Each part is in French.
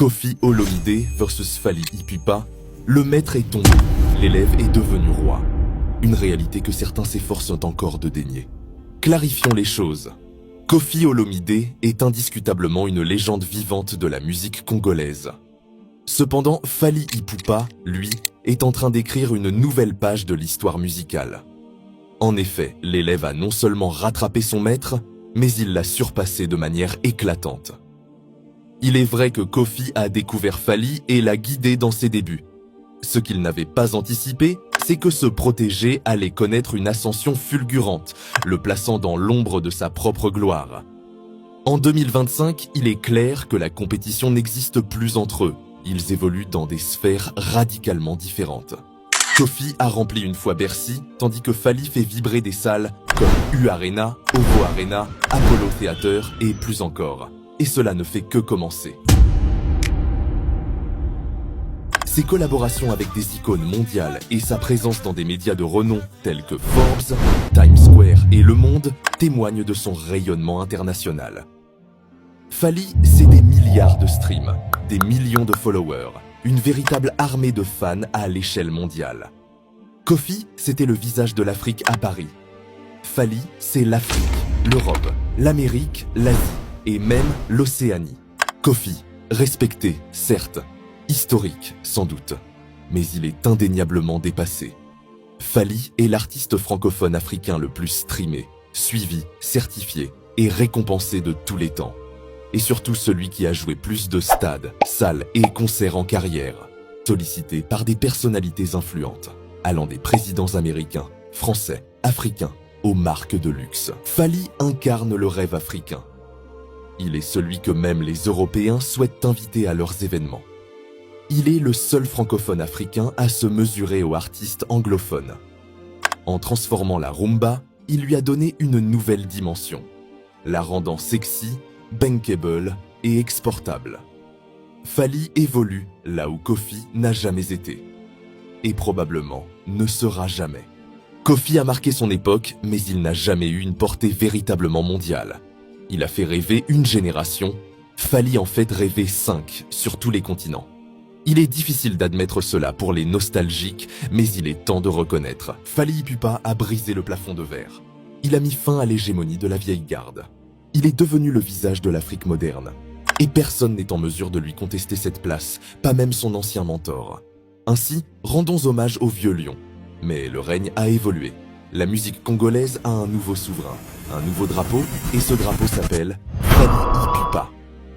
Koffi Olomidé versus Fally Ipupa, le maître est tombé, l'élève est devenu roi. Une réalité que certains s'efforcent encore de dénier. Clarifions les choses. Koffi Olomidé est indiscutablement une légende vivante de la musique congolaise. Cependant, Fally Ipupa, lui, est en train d'écrire une nouvelle page de l'histoire musicale. En effet, l'élève a non seulement rattrapé son maître, mais il l'a surpassé de manière éclatante. Il est vrai que Koffi a découvert Fally et l'a guidé dans ses débuts. Ce qu'il n'avait pas anticipé, c'est que ce protégé allait connaître une ascension fulgurante, le plaçant dans l'ombre de sa propre gloire. En 2025, il est clair que la compétition n'existe plus entre eux. Ils évoluent dans des sphères radicalement différentes. Koffi a rempli une fois Bercy, tandis que Fally fait vibrer des salles comme U-Arena, OVO Arena, Apollo Theater et plus encore. Et cela ne fait que commencer. Ses collaborations avec des icônes mondiales et sa présence dans des médias de renom tels que Forbes, Times Square et Le Monde témoignent de son rayonnement international. Fally, c'est des milliards de streams, des millions de followers, une véritable armée de fans à l'échelle mondiale. Koffi, c'était le visage de l'Afrique à Paris. Fally, c'est l'Afrique, l'Europe, l'Amérique, l'Asie et même l'Océanie. Koffi, respecté, certes, historique, sans doute, mais il est indéniablement dépassé. Fally est l'artiste francophone africain le plus streamé, suivi, certifié et récompensé de tous les temps. Et surtout celui qui a joué plus de stades, salles et concerts en carrière, sollicité par des personnalités influentes, allant des présidents américains, français, africains, aux marques de luxe. Fally incarne le rêve africain. Il est celui que même les Européens souhaitent inviter à leurs événements. Il est le seul francophone africain à se mesurer aux artistes anglophones. En transformant la rumba, il lui a donné une nouvelle dimension, la rendant sexy, bankable et exportable. Fally évolue là où Koffi n'a jamais été. Et probablement ne sera jamais. Koffi a marqué son époque, mais il n'a jamais eu une portée véritablement mondiale. Il a fait rêver une génération, Fally en fait rêver 5 sur tous les continents. Il est difficile d'admettre cela pour les nostalgiques, mais il est temps de reconnaître. Fally Ipupa a brisé le plafond de verre. Il a mis fin à l'hégémonie de la vieille garde. Il est devenu le visage de l'Afrique moderne. Et personne n'est en mesure de lui contester cette place, pas même son ancien mentor. Ainsi, rendons hommage au vieux lion. Mais le règne a évolué. La musique congolaise a un nouveau souverain, un nouveau drapeau, et ce drapeau s'appelle Fally Ipupa.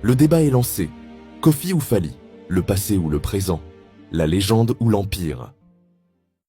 Le débat est lancé. Koffi ou Fally? Le passé ou le présent? La légende ou l'empire?